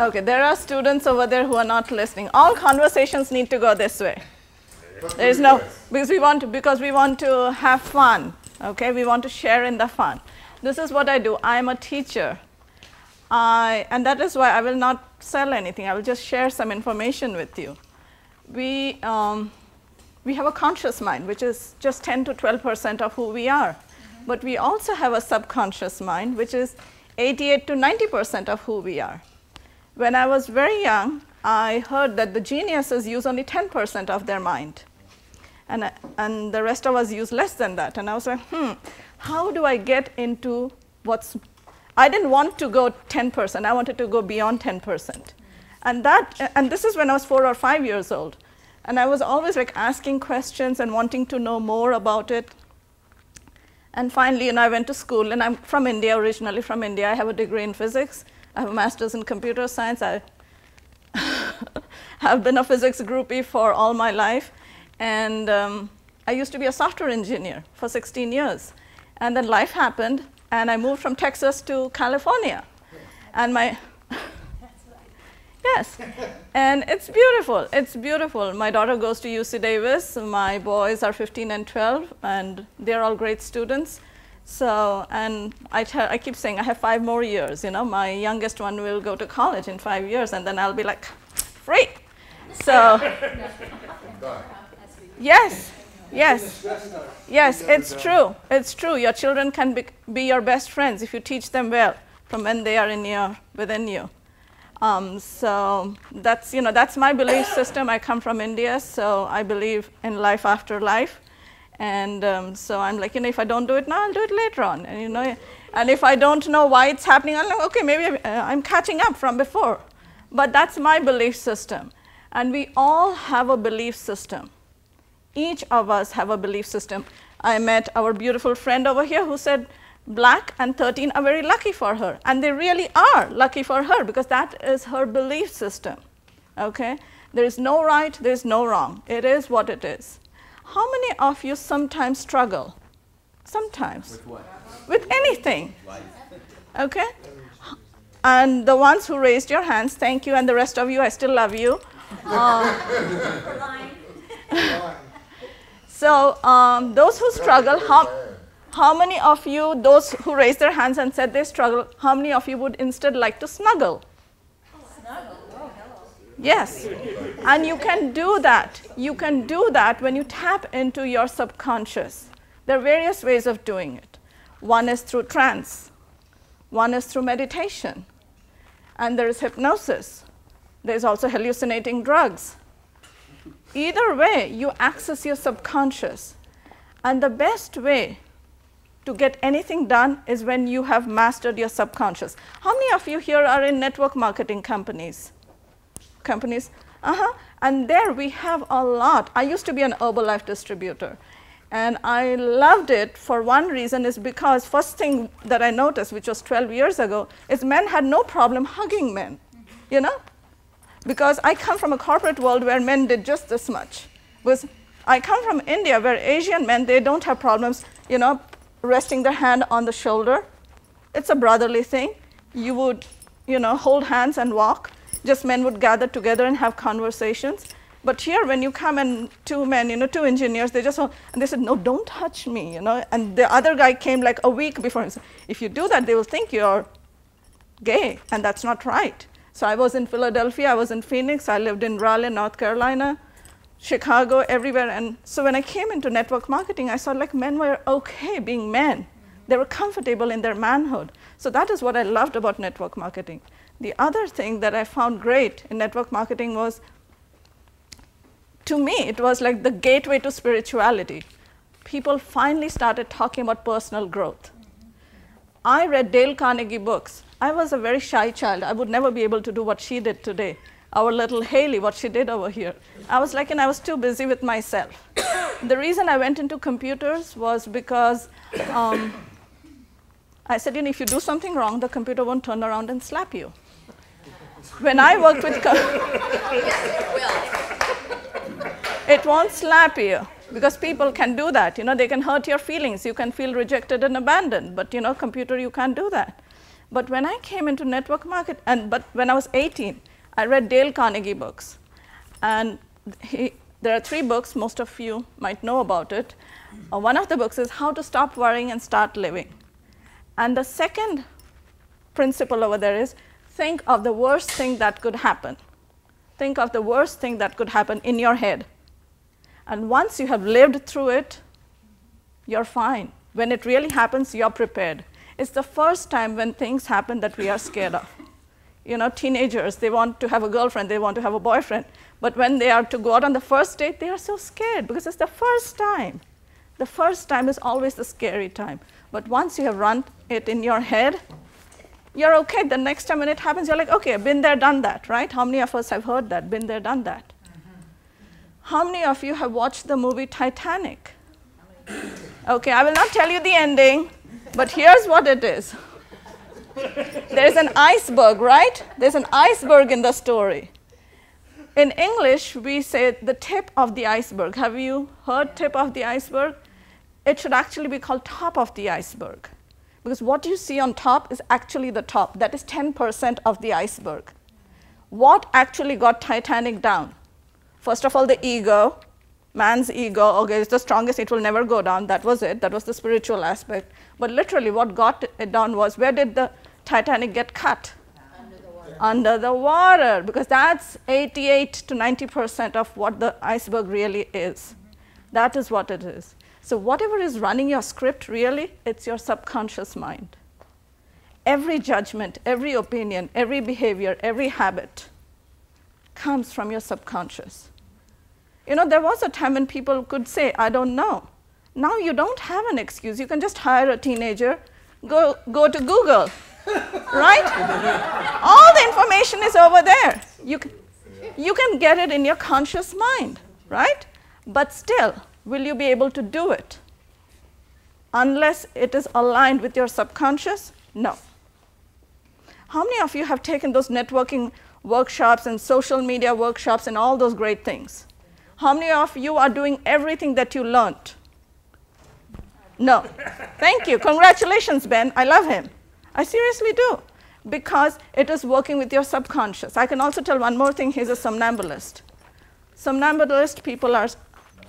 Okay, there are students over there who are not listening. All conversations need to go this way. There is no, because we want to have fun. Okay, we want to share in the fun. This is what I do. I am a teacher. And that is why I will not sell anything. I will just share some information with you. We have a conscious mind, which is just 10 to 12% of who we are. But we also have a subconscious mind, which is 88 to 90% of who we are. When I was very young, I heard that the geniuses use only 10% of their mind. And the rest of us use less than that. And I was like, how do I get into what's... I didn't want to go 10%. I wanted to go beyond 10%. And this is when I was 4 or 5 years old. And I was always like asking questions and wanting to know more about it. And finally, I went to school. And I'm from India, originally from India. I have a degree in physics. I have a master's in computer science. I have been a physics groupie for all my life. And I used to be a software engineer for 16 years. And then life happened, and I moved from Texas to California. And yes, and it's beautiful. It's beautiful. My daughter goes to UC Davis. My boys are 15 and 12, and they're all great students. So, and I keep saying I have 5 more years. My youngest one will go to college in 5 years, and then I'll be like, free. So. Yes, it's true. It's true. Your children can be your best friends if you teach them well from when they are within you. So that's my belief system. I come from India, so I believe in life after life. And so I'm like, if I don't do it now, I'll do it later on. And if I don't know why it's happening, I'm like, okay, maybe I'm catching up from before. But that's my belief system. And we all have a belief system. Each of us have a belief system. I met our beautiful friend over here who said black and 13 are very lucky for her. And they really are lucky for her because that is her belief system. Okay? There is no right, there is no wrong. It is what it is. How many of you sometimes struggle? Sometimes. With what? With anything. Life. Okay? And the ones who raised your hands, thank you. And the rest of you, I still love you. So those who struggle, how many of you, those who raised their hands and said they struggle, how many of you would instead like to snuggle? Snuggle? Oh, hello. Yes. And you can do that. You can do that when you tap into your subconscious. There are various ways of doing it. One is through trance. One is through meditation. And there is hypnosis. There's also hallucinating drugs. Either way, you access your subconscious. And the best way to get anything done is when you have mastered your subconscious. How many of you here are in network marketing companies? And there we have a lot. I used to be an Herbalife distributor. And I loved it for one reason is because first thing that I noticed, which was 12 years ago, is men had no problem hugging men, Because I come from a corporate world where men did just this much. Because I come from India where Asian men, they don't have problems, resting their hand on the shoulder. It's a brotherly thing. You would, hold hands and walk. Just men would gather together and have conversations. But here, when you come and 2 men, 2 engineers, and they said, no, don't touch me, And the other guy came like a week before and said, if you do that, they will think you're gay, and that's not right. So I was in Philadelphia, I was in Phoenix, I lived in Raleigh, North Carolina, Chicago, everywhere. And so when I came into network marketing, I saw like men were okay being men. They were comfortable in their manhood. So that is what I loved about network marketing. The other thing that I found great in network marketing was, to me, it was like the gateway to spirituality. People finally started talking about personal growth. I read Dale Carnegie books. I was a very shy child. I would never be able to do what she did today. Our little Haley, what she did over here. I was like, and I was too busy with myself. The reason I went into computers was because I said, if you do something wrong, the computer won't turn around and slap you. When I worked with it won't slap you because people can do that. They can hurt your feelings. You can feel rejected and abandoned. But, computer, you can't do that. But when I came into network marketing, but when I was 18, I read Dale Carnegie books. And there are 3 books, most of you might know about it. One of the books is How to Stop Worrying and Start Living. And the second principle over there is think of the worst thing that could happen. Think of the worst thing that could happen in your head. And once you have lived through it, you're fine. When it really happens, you're prepared. It's the first time when things happen that we are scared of. You know, teenagers, they want to have a girlfriend, they want to have a boyfriend. But when they are to go out on the first date, they are so scared because it's the first time. The first time is always the scary time. But once you have run it in your head, you're okay. The next time when it happens, you're like, okay, been there, done that, right? How many of us have heard that? Been there, done that. How many of you have watched the movie Titanic? Okay, I will not tell you the ending, but here's what it is. There's an iceberg, right? There's an iceberg in the story. In English, we say the tip of the iceberg. Have you heard tip of the iceberg? It should actually be called top of the iceberg. Because what you see on top is actually the top. That is 10% of the iceberg. What actually got Titanic down? First of all, the ego, man's ego. Okay, it's the strongest, it will never go down. That was it. That was the spiritual aspect. But literally, what got it down was, where did the Titanic get cut? Under the water. Under the water, because that's 88 to 90% of what the iceberg really is. That is what it is. So whatever is running your script, really, it's your subconscious mind. Every judgment, every opinion, every behavior, every habit comes from your subconscious. You know, there was a time when people could say, I don't know. Now you don't have an excuse. You can just hire a teenager, go to Google, right? All the information is over there. You can get it in your conscious mind, right? But still, will you be able to do it? Unless it is aligned with your subconscious? No. How many of you have taken those networking workshops and social media workshops and all those great things? How many of you are doing everything that you learned? No. Thank you. Congratulations, Ben. I love him. I seriously do. Because it is working with your subconscious. I can also tell one more thing. He's a somnambulist. Somnambulist people are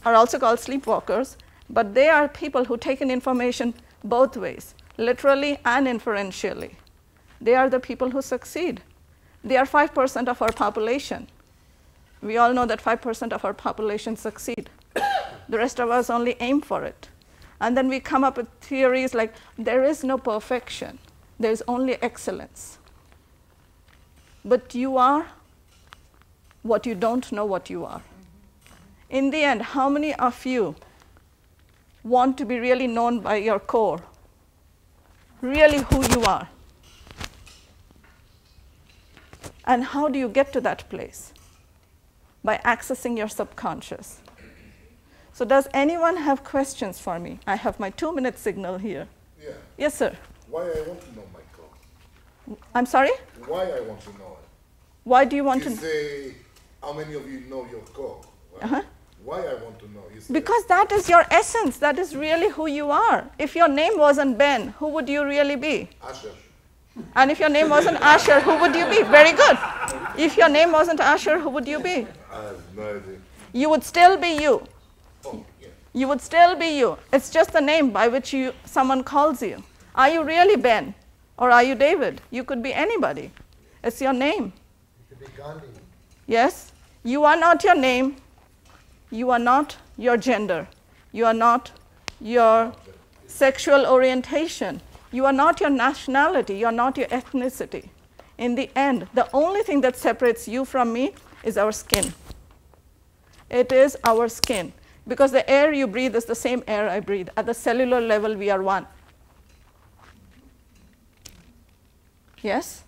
also called sleepwalkers, but they are people who take in information both ways, literally and inferentially. They are the people who succeed. They are 5% of our population. We all know that 5% of our population succeed. The rest of us only aim for it. And then we come up with theories like, there is no perfection. There is only excellence. But you are what you don't know what you are. In the end, how many of you want to be really known by your core? Really who you are? And how do you get to that place? By accessing your subconscious. So does anyone have questions for me? I have my 2-minute signal here. Yeah. Yes, sir. Why I want to know my core? I'm sorry? Why I want to know it? Why do you want You to? say, how many of you know your core? Right? Uh-huh. Why I want to know? You say, Because that is your essence. That is really who you are. If your name wasn't Ben, who would you really be? Asher. And if your name wasn't Asher, who would you be? Very good. If your name wasn't Asher, who would you be? I have no idea. You would still be you. Oh, yeah. You would still be you. It's just the name by which someone calls you. Are you really Ben? Or are you David? You could be anybody. It's your name. You could be Gandhi. Yes? You are not your name. You are not your gender. You are not your sexual orientation. You are not your nationality. You are not your ethnicity. In the end, the only thing that separates you from me is our skin. It is our skin. Because the air you breathe is the same air I breathe. At the cellular level, we are one. Yes?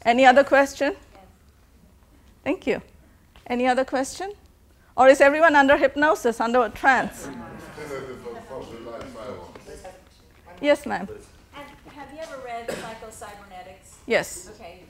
Any other question? Yes. Thank you. Any other question? Or is everyone under hypnosis, under a trance? Yes, ma'am. Have you ever read Psycho-Cybernetics? Yes. Okay,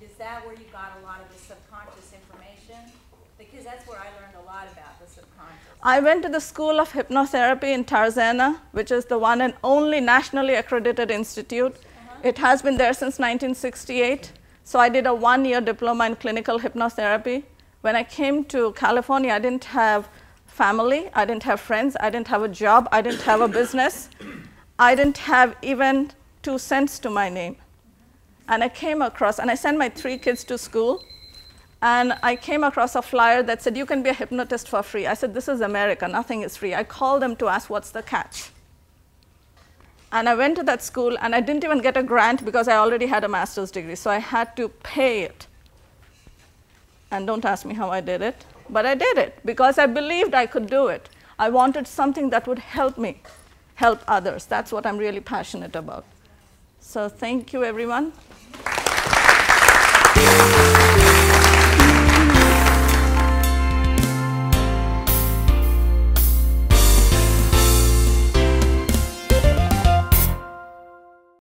is that where you got a lot of the subconscious information? Because that's where I learned a lot about the subconscious. I went to the School of Hypnotherapy in Tarzana, which is the one and only nationally accredited institute. It has been there since 1968. So I did a 1-year diploma in clinical hypnotherapy. When I came to California, I didn't have family, I didn't have friends, I didn't have a job, I didn't have a business. I didn't have even 2 cents to my name. And I came across, and I sent my 3 kids to school, and I came across a flyer that said, you can be a hypnotist for free. I said, this is America, nothing is free. I called them to ask, what's the catch? And I went to that school, and I didn't even get a grant because I already had a master's degree, so I had to pay it. And don't ask me how I did it, but I did it because I believed I could do it. I wanted something that would help me, help others. That's what I'm really passionate about. So thank you, everyone.